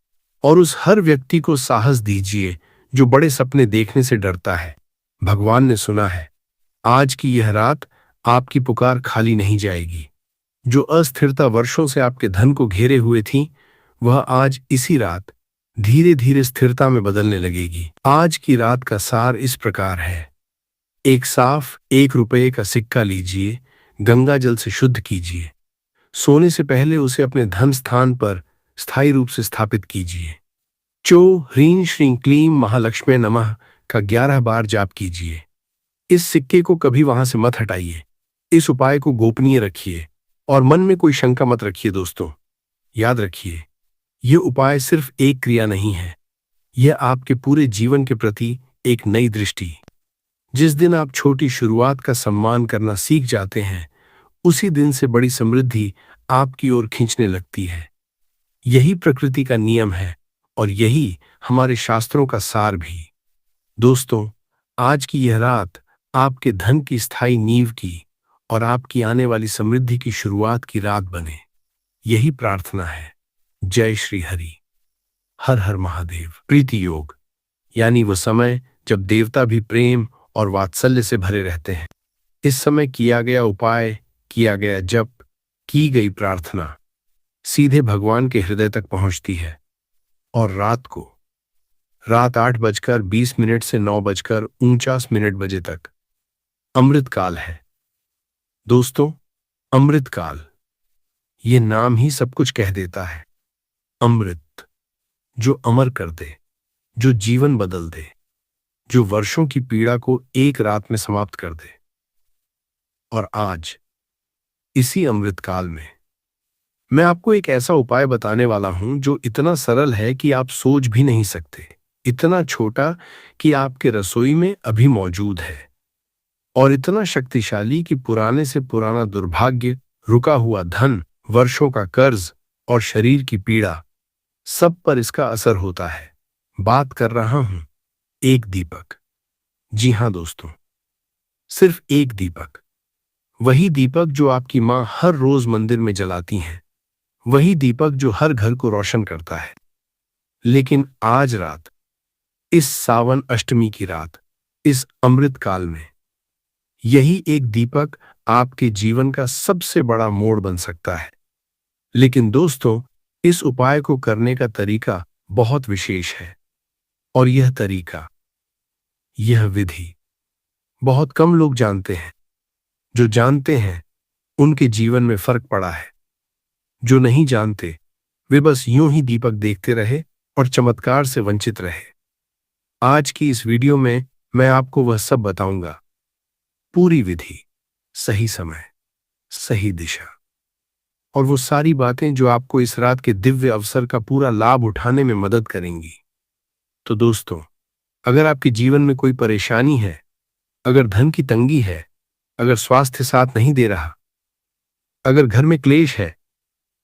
और उस हर व्यक्ति को साहस दीजिए जो बड़े सपने देखने से डरता है। भगवान ने सुना है, आज की यह रात आपकी पुकार खाली नहीं जाएगी। जो अस्थिरता वर्षों से आपके धन को घेरे हुए थी, वह आज इसी रात धीरे धीरे स्थिरता में बदलने लगेगी। आज की रात का सार इस प्रकार है। एक साफ 1 रुपये का सिक्का लीजिए, गंगा जल से शुद्ध कीजिए। सोने से पहले उसे अपने धन स्थान पर स्थायी रूप से स्थापित कीजिए। चो ह्रीं श्रीं क्लीं महालक्ष्मी नमः का 11 बार जाप कीजिए। इस सिक्के को कभी वहां से मत हटाइए। इस उपाय को गोपनीय रखिए और मन में कोई शंका मत रखिए। दोस्तों, याद रखिए, यह उपाय सिर्फ एक क्रिया नहीं है, यह आपके पूरे जीवन के प्रति एक नई दृष्टि। जिस दिन आप छोटी शुरुआत का सम्मान करना सीख जाते हैं, उसी दिन से बड़ी समृद्धि आपकी ओर खींचने लगती है। यही प्रकृति का नियम है और यही हमारे शास्त्रों का सार भी। दोस्तों, आज की यह रात आपके धन की स्थायी नींव की और आपकी आने वाली समृद्धि की शुरुआत की रात बने, यही प्रार्थना है। जय श्री हरि। हर हर महादेव। प्रीति योग यानी वो समय जब देवता भी प्रेम और वात्सल्य से भरे रहते हैं। इस समय किया गया उपाय, किया गया जप, की गई प्रार्थना सीधे भगवान के हृदय तक पहुंचती है और रात को रात 8:20 से 9:49 बजे तक अमृतकाल है। दोस्तों, अमृतकाल, ये नाम ही सब कुछ कह देता है। अमृत, जो अमर कर दे, जो जीवन बदल दे, जो वर्षों की पीड़ा को एक रात में समाप्त कर दे। और आज इसी अमृतकाल में मैं आपको एक ऐसा उपाय बताने वाला हूं जो इतना सरल है कि आप सोच भी नहीं सकते, इतना छोटा कि आपके रसोई में अभी मौजूद है, और इतना शक्तिशाली कि पुराने से पुराना दुर्भाग्य, रुका हुआ धन, वर्षों का कर्ज और शरीर की पीड़ा, सब पर इसका असर होता है। बात कर रहा हूं एक दीपक। जी हां दोस्तों, सिर्फ एक दीपक। वही दीपक जो आपकी मां हर रोज मंदिर में जलाती हैं, वही दीपक जो हर घर को रोशन करता है। लेकिन आज रात, इस सावन अष्टमी की रात, इस अमृत काल में, यही एक दीपक आपके जीवन का सबसे बड़ा मोड़ बन सकता है। लेकिन दोस्तों, इस उपाय को करने का तरीका बहुत विशेष है, और यह तरीका, यह विधि बहुत कम लोग जानते हैं। जो जानते हैं, उनके जीवन में फर्क पड़ा है। जो नहीं जानते, वे बस यूं ही दीपक देखते रहे और चमत्कार से वंचित रहे। आज की इस वीडियो में मैं आपको वह सब बताऊंगा, पूरी विधि, सही समय, सही दिशा, और वो सारी बातें जो आपको इस रात के दिव्य अवसर का पूरा लाभ उठाने में मदद करेंगी। तो दोस्तों, अगर आपके जीवन में कोई परेशानी है, अगर धन की तंगी है, अगर स्वास्थ्य साथ नहीं दे रहा, अगर घर में क्लेश है,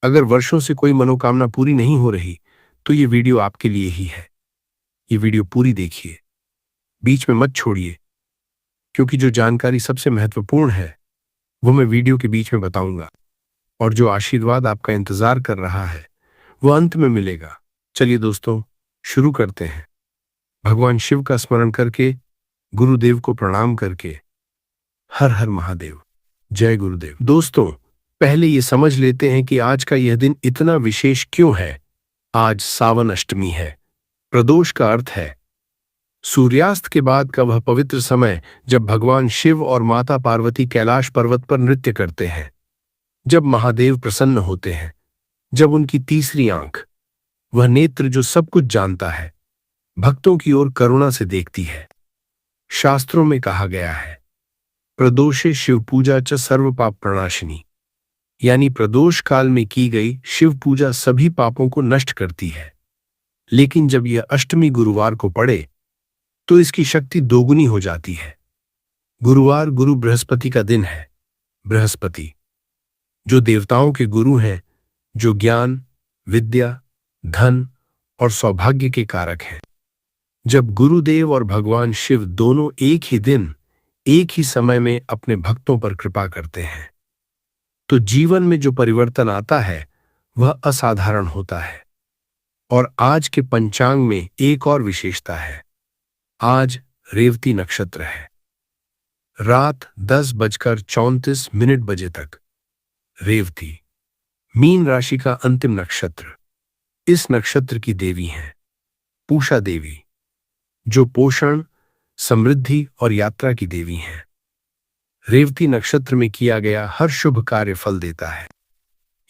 अगर वर्षों से कोई मनोकामना पूरी नहीं हो रही, तो ये वीडियो आपके लिए ही है। ये वीडियो पूरी देखिए, बीच में मत छोड़िए, क्योंकि जो जानकारी सबसे महत्वपूर्ण है वो मैं वीडियो के बीच में बताऊंगा, और जो आशीर्वाद आपका इंतजार कर रहा है वो अंत में मिलेगा। चलिए दोस्तों, शुरू करते हैं। भगवान शिव का स्मरण करके, गुरुदेव को प्रणाम करके, हर हर महादेव, जय गुरुदेव। दोस्तों, पहले ये समझ लेते हैं कि आज का यह दिन इतना विशेष क्यों है। आज सावन अष्टमी है। प्रदोष का अर्थ है सूर्यास्त के बाद का वह पवित्र समय जब भगवान शिव और माता पार्वती कैलाश पर्वत पर नृत्य करते हैं, जब महादेव प्रसन्न होते हैं, जब उनकी तीसरी आंख, वह नेत्र जो सब कुछ जानता है, भक्तों की ओर करुणा से देखती है। शास्त्रों में कहा गया है, प्रदोषे शिव पूजा च सर्व पाप प्रणाशिनी, यानी प्रदोष काल में की गई शिव पूजा सभी पापों को नष्ट करती है। लेकिन जब यह अष्टमी गुरुवार को पड़े तो इसकी शक्ति दोगुनी हो जाती है। गुरुवार गुरु बृहस्पति का दिन है। बृहस्पति, जो देवताओं के गुरु हैं, जो ज्ञान, विद्या, धन और सौभाग्य के कारक हैं। जब गुरुदेव और भगवान शिव दोनों एक ही दिन, एक ही समय में अपने भक्तों पर कृपा करते हैं, तो जीवन में जो परिवर्तन आता है वह असाधारण होता है। और आज के पंचांग में एक और विशेषता है। आज रेवती नक्षत्र है। रात 10:34 बजे तक रेवती, मीन राशि का अंतिम नक्षत्र। इस नक्षत्र की देवी हैं पूषा देवी, जो पोषण, समृद्धि और यात्रा की देवी हैं। रेवती नक्षत्र में किया गया हर शुभ कार्य फल देता है।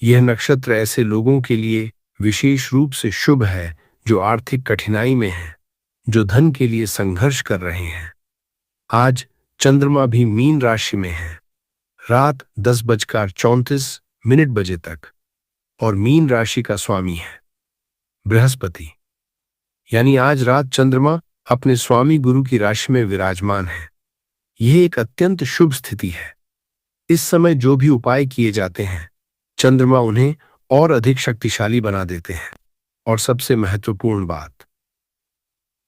यह नक्षत्र ऐसे लोगों के लिए विशेष रूप से शुभ है जो आर्थिक कठिनाई में हैं, जो धन के लिए संघर्ष कर रहे हैं। आज चंद्रमा भी मीन राशि में है, रात 10:34 बजे तक, और मीन राशि का स्वामी है बृहस्पति। यानी आज रात चंद्रमा अपने स्वामी गुरु की राशि में विराजमान है। यह एक अत्यंत शुभ स्थिति है। इस समय जो भी उपाय किए जाते हैं, चंद्रमा उन्हें और अधिक शक्तिशाली बना देते हैं। और सबसे महत्वपूर्ण बात,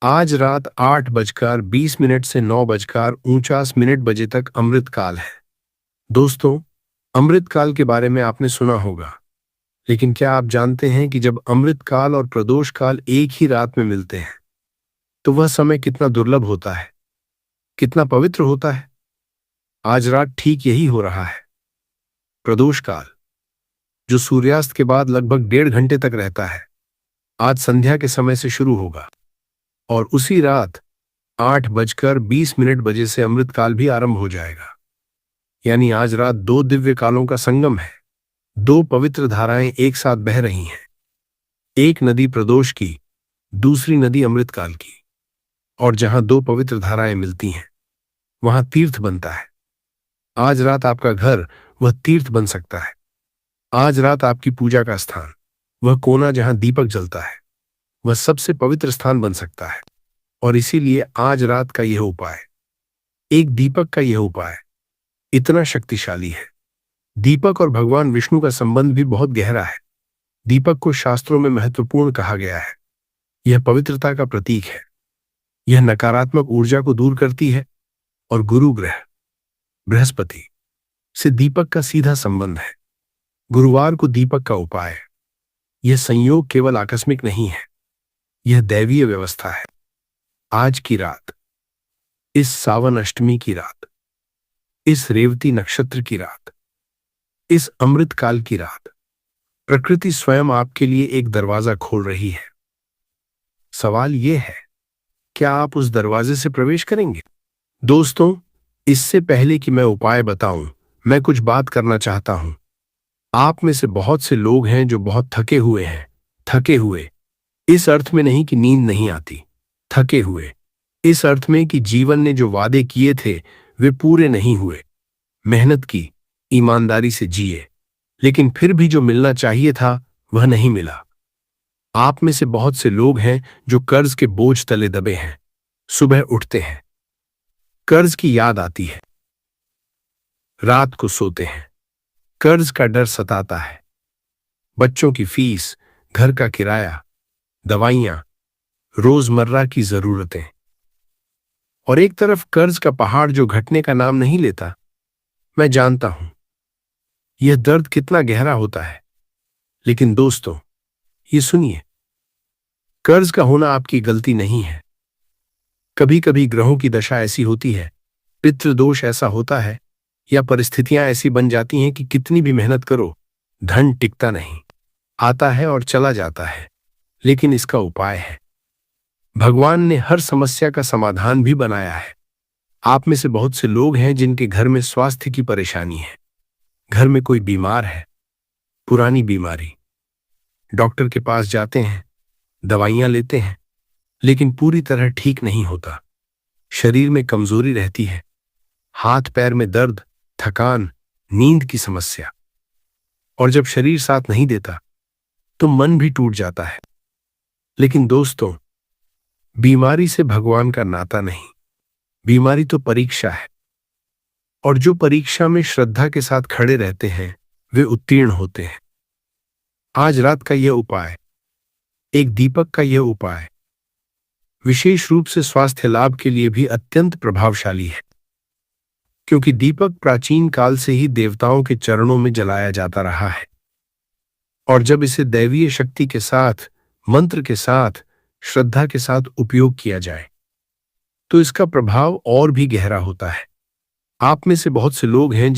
आज रात 8:20 से 9:49 बजे तक अमृतकाल है। दोस्तों, अमृतकाल के बारे में आपने सुना होगा, लेकिन क्या आप जानते हैं कि जब अमृतकाल और प्रदोष काल एक ही रात में मिलते हैं तो वह समय कितना दुर्लभ होता है, कितना पवित्र होता है। आज रात ठीक यही हो रहा है। प्रदोष काल, जो सूर्यास्त के बाद लगभग 1.5 घंटे तक रहता है, आज संध्या के समय से शुरू होगा और उसी रात 8:20 बजे से अमृतकाल भी आरंभ हो जाएगा। यानी आज रात दो दिव्य कालों का संगम है। दो पवित्र धाराएं एक साथ बह रही हैं। एक नदी प्रदोष की, दूसरी नदी अमृतकाल की। और जहां दो पवित्र धाराएं मिलती हैं वहां तीर्थ बनता है। आज रात आपका घर वह तीर्थ बन सकता है। आज रात आपकी पूजा का स्थान, वह कोना जहां दीपक जलता है, वह सबसे पवित्र स्थान बन सकता है। और इसीलिए आज रात का यह उपाय, एक दीपक का यह उपाय इतना शक्तिशाली है। दीपक और भगवान विष्णु का संबंध भी बहुत गहरा है। दीपक को शास्त्रों में महत्वपूर्ण कहा गया है। यह पवित्रता का प्रतीक है। यह नकारात्मक ऊर्जा को दूर करती है। और गुरु ग्रह बृहस्पति से दीपक का सीधा संबंध है। गुरुवार को दीपक का उपाय। यह संयोग केवल आकस्मिक नहीं है, यह दैवीय व्यवस्था है। आज की रात, इस सावन अष्टमी की रात, इस रेवती नक्षत्र की रात, इस अमृत काल की रात, प्रकृति स्वयं आपके लिए एक दरवाजा खोल रही है। सवाल यह है, क्या आप उस दरवाजे से प्रवेश करेंगे? दोस्तों, इससे पहले कि मैं उपाय बताऊं, मैं कुछ बात करना चाहता हूं। आप में से बहुत से लोग हैं जो बहुत थके हुए हैं। थके हुए इस अर्थ में नहीं कि नींद नहीं आती, थके हुए इस अर्थ में कि जीवन ने जो वादे किए थे वे पूरे नहीं हुए। मेहनत की, ईमानदारी से जिए, लेकिन फिर भी जो मिलना चाहिए था वह नहीं मिला। आप में से बहुत से लोग हैं जो कर्ज के बोझ तले दबे हैं। सुबह उठते हैं, कर्ज की याद आती है। रात को सोते हैं, कर्ज का डर सताता है। बच्चों की फीस, घर का किराया, दवाइयां, रोजमर्रा की जरूरतें। और एक तरफ कर्ज का पहाड़ जो घटने का नाम नहीं लेता। मैं जानता हूं यह दर्द कितना गहरा होता है, लेकिन दोस्तों, ये सुनिए, कर्ज का होना आपकी गलती नहीं है। कभी कभी ग्रहों की दशा ऐसी होती है, पितृदोष ऐसा होता है, या परिस्थितियां ऐसी बन जाती हैं कि कितनी भी मेहनत करो, धन टिकता नहीं। आता है और चला जाता है, लेकिन इसका उपाय है। भगवान ने हर समस्या का समाधान भी बनाया है। आप में से बहुत से लोग हैं जिनके घर में स्वास्थ्य की परेशानी है। घर में कोई बीमार है, पुरानी बीमारी। डॉक्टर के पास जाते हैं, दवाइयां लेते हैं, लेकिन पूरी तरह ठीक नहीं होता। शरीर में कमजोरी रहती है, हाथ पैर में दर्द, थकान, नींद की समस्या। और जब शरीर साथ नहीं देता तो मन भी टूट जाता है। लेकिन दोस्तों, बीमारी से भगवान का नाता नहीं। बीमारी तो परीक्षा है, और जो परीक्षा में श्रद्धा के साथ खड़े रहते हैं वे उत्तीर्ण होते हैं। आज रात का यह उपाय, एक दीपक का यह उपाय, विशेष रूप से स्वास्थ्य लाभ के लिए भी अत्यंत प्रभावशाली है। क्योंकि दीपक प्राचीन काल से ही देवताओं के चरणों में जलाया जाता रहा है। और जब इसे दैवीय शक्ति के साथ, मंत्र के साथ, श्रद्धा के साथ उपयोग किया जाए तो इसका प्रभाव और भी गहरा होता है। आप में से बहुत से लोग हैं